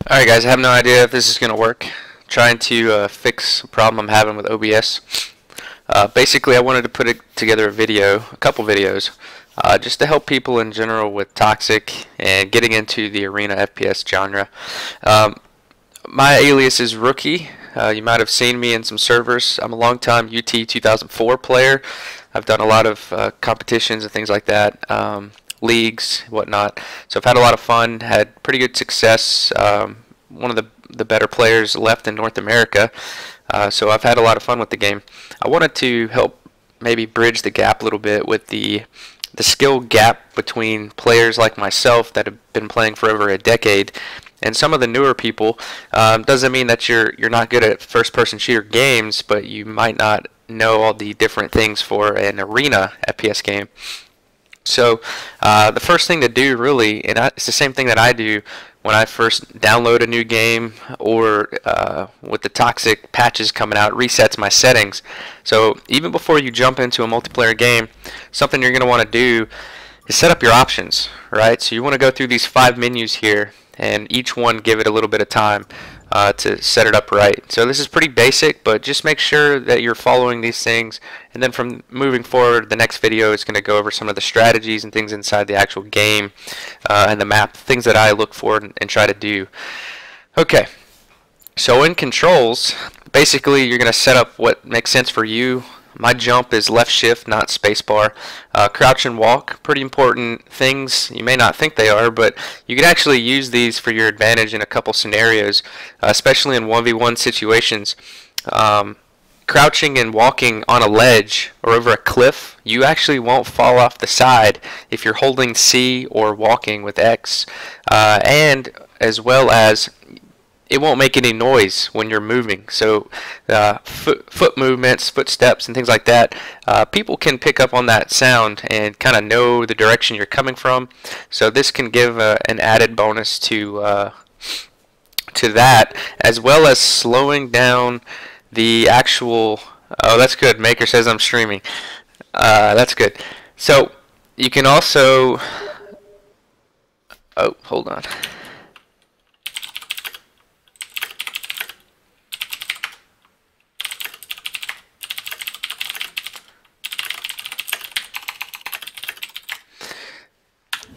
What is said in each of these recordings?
Alright guys, I have no idea if this is going to work. Trying to fix a problem I'm having with OBS. Basically I wanted to put together a couple videos, just to help people in general with TOXIKK and getting into the arena FPS genre. My alias is Rookie. You might have seen me in some servers. I'm a long-time UT 2004 player. I've done a lot of competitions and things like that. Leagues, whatnot. So I've had a lot of fun, had pretty good success. One of the better players left in North America. So I've had a lot of fun with the game. I wanted to help maybe bridge the gap a little bit with the skill gap between players like myself that have been playing for over a decade and some of the newer people. Doesn't mean that you're not good at first-person shooter games, but you might not know all the different things for an arena FPS game. So the first thing to do really, and it's the same thing that I do when I first download a new game, or with the TOXIKK patches coming out, it resets my settings. So even before you jump into a multiplayer game, something you're going to want to do is set up your options, right? So you want to go through these 5 menus here, and each one give it a little bit of time to set it up right. So this is pretty basic, but just make sure that you're following these things, and then from moving forward, the next video is going to go over some of the strategies and things inside the actual game and the map, things that I look for and try to do. Okay, so in controls, basically you're going to set up what makes sense for you. My jump is left shift, not spacebar. Crouch and walk, pretty important things. You may not think they are, but you can actually use these for your advantage in a couple scenarios, especially in 1v1 situations. Crouching and walking on a ledge or over a cliff, you actually won't fall off the side if you're holding C or walking with X, and as well as it won't make any noise when you're moving. So foot movements, footsteps, and things like that, people can pick up on that sound and kind of know the direction you're coming from. So this can give an added bonus to that, as well as slowing down the actual. Oh, that's good. Maker says I'm streaming. That's good. So you can also. Oh, hold on.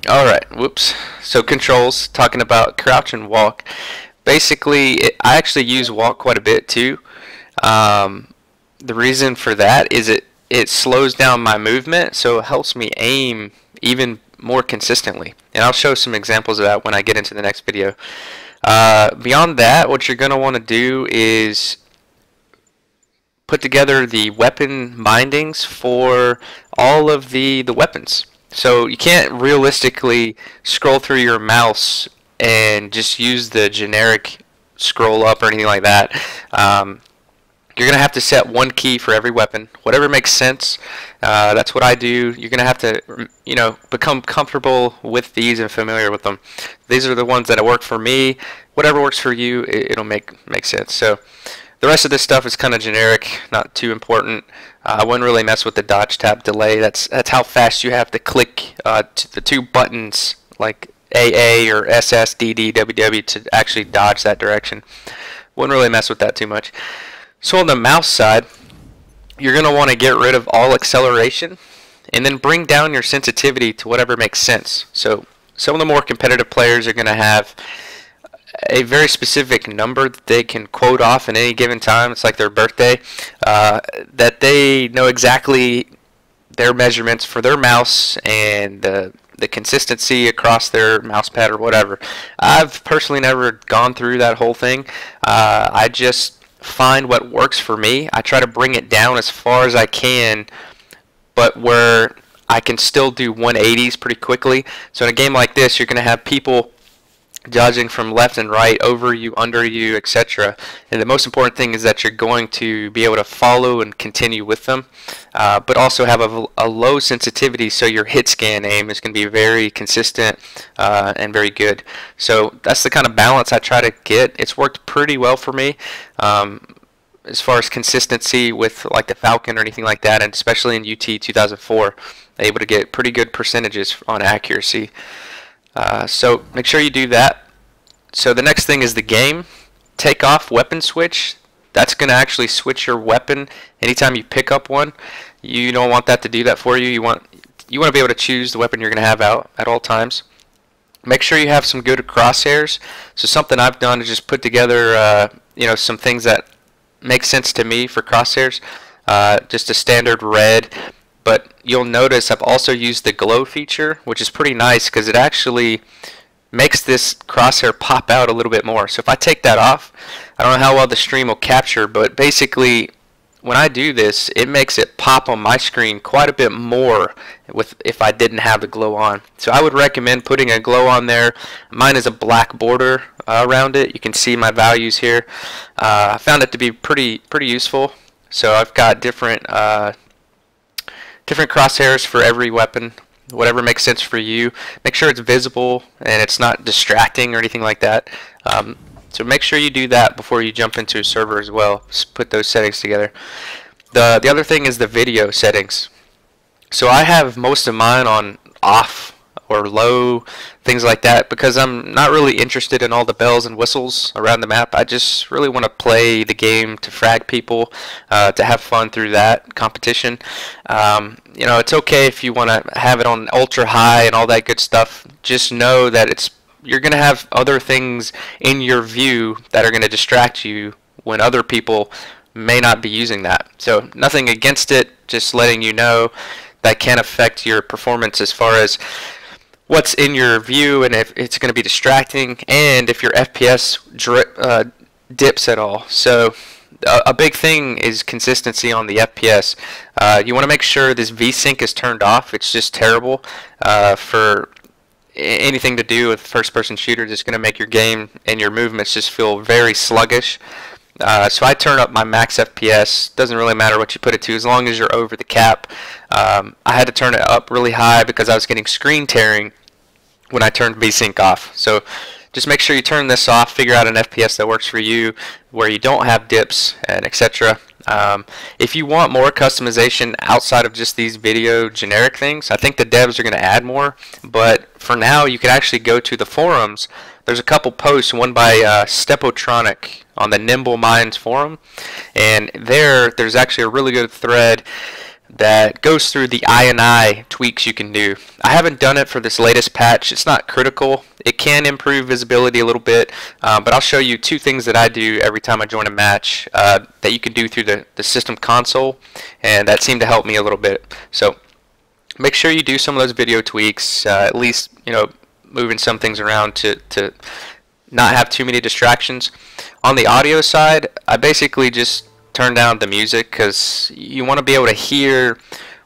Alright, whoops. So controls, talking about crouch and walk. Basically, I actually use walk quite a bit too. The reason for that is it slows down my movement, so it helps me aim even more consistently. And I'll show some examples of that when I get into the next video. Beyond that, what you're going to want to do is put together the weapon bindings for all of the weapons. So you can't realistically scroll through your mouse and just use the generic scroll up or anything like that. You're going to have to set one key for every weapon, whatever makes sense. That's what I do. You're going to have to, become comfortable with these and familiar with them. These are the ones that work for me. Whatever works for you, it'll make sense. So the rest of this stuff is kind of generic, not too important. I wouldn't really mess with the dodge tap delay. That's how fast you have to click to the 2 buttons like AA or SS, DD, WW to actually dodge that direction. Wouldn't really mess with that too much. So on the mouse side, you're going to want to get rid of all acceleration and then bring down your sensitivity to whatever makes sense. So some of the more competitive players are going to have a very specific number that they can quote off at any given time. It's like their birthday, that they know exactly their measurements for their mouse and the consistency across their mouse pad or whatever. I've personally never gone through that whole thing. I just find what works for me. I try to bring it down as far as I can, but where I can still do 180s pretty quickly. So in a game like this, you're going to have people dodging from left and right, over you, under you, etc. And the most important thing is that you're going to be able to follow and continue with them, but also have a low sensitivity, so your hit scan aim is going to be very consistent and very good. So that's the kind of balance I try to get. It's worked pretty well for me as far as consistency with like the Falcon or anything like that, and especially in UT 2004, able to get pretty good percentages on accuracy. So make sure you do that. So the next thing is the game. Take off weapon switch. That's going to actually switch your weapon anytime you pick up one. You don't want that to do that for you. You want to be able to choose the weapon you're going to have out at all times. Make sure you have some good crosshairs. So something I've done is just put together some things that make sense to me for crosshairs. Just a standard red, but you'll notice I've also used the glow feature, which is pretty nice because it actually makes this crosshair pop out a little bit more. So if I take that off, I don't know how well the stream will capture, but basically when I do this, it makes it pop on my screen quite a bit more if I didn't have the glow on. So I would recommend putting a glow on there. Mine is a black border around it. You can see my values here. I found it to be pretty useful. So I've got different crosshairs for every weapon. Whatever makes sense for you. Make sure it's visible and it's not distracting or anything like that. So make sure you do that before you jump into a server as well. Just put those settings together. The other thing is the video settings. So I have most of mine on off or low, things like that, because I'm not really interested in all the bells and whistles around the map. I just really want to play the game to frag people, to have fun through that competition. It's okay if you want to have it on ultra high and all that good stuff. Just know that you're going to have other things in your view that are going to distract you when other people may not be using that. So nothing against it, just letting you know that can affect your performance as far as what's in your view and if it's going to be distracting and if your FPS dips at all. So a big thing is consistency on the FPS. You want to make sure this VSync is turned off. It's just terrible for anything to do with first-person shooters. It's going to make your game and your movements just feel very sluggish. So I turn up my max FPS. Doesn't really matter what you put it to as long as you're over the cap. I had to turn it up really high because I was getting screen tearing when I turned VSync off. So just make sure you turn this off, figure out an FPS that works for you where you don't have dips and etc. If you want more customization outside of just these video generic things, I think the devs are going to add more, but for now you can actually go to the forums. There's a couple posts, one by Stepotronic on the Nimble Minds forum, and there's actually a really good thread that goes through the I tweaks you can do. I haven't done it for this latest patch. It's not critical. It can improve visibility a little bit, but I'll show you two things that I do every time I join a match that you can do through the system console, and that seemed to help me a little bit. So make sure you do some of those video tweaks, at least moving some things around to not have too many distractions. On the audio side, I basically just turn down the music because you want to be able to hear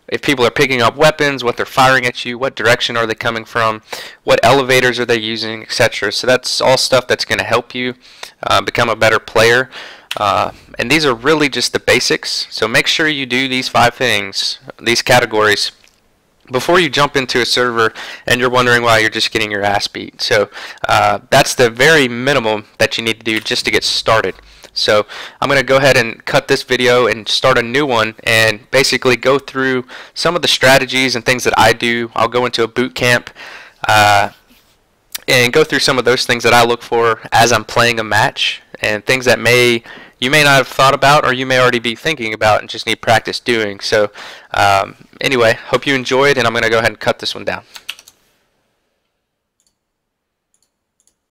if people are picking up weapons, what they're firing at you, what direction are they coming from, what elevators are they using, etc. So that's all stuff that's going to help you become a better player. And these are really just the basics. So make sure you do these 5 things, these categories, before you jump into a server and you're wondering why you're just getting your ass beat. So that's the very minimum that you need to do just to get started. So I'm going to go ahead and cut this video and start a new one and basically go through some of the strategies and things that I do. I'll go into a boot camp and go through some of those things that I look for as I'm playing a match, and things that you may not have thought about or you may already be thinking about and just need practice doing. So anyway, hope you enjoyed, and I'm going to go ahead and cut this one down.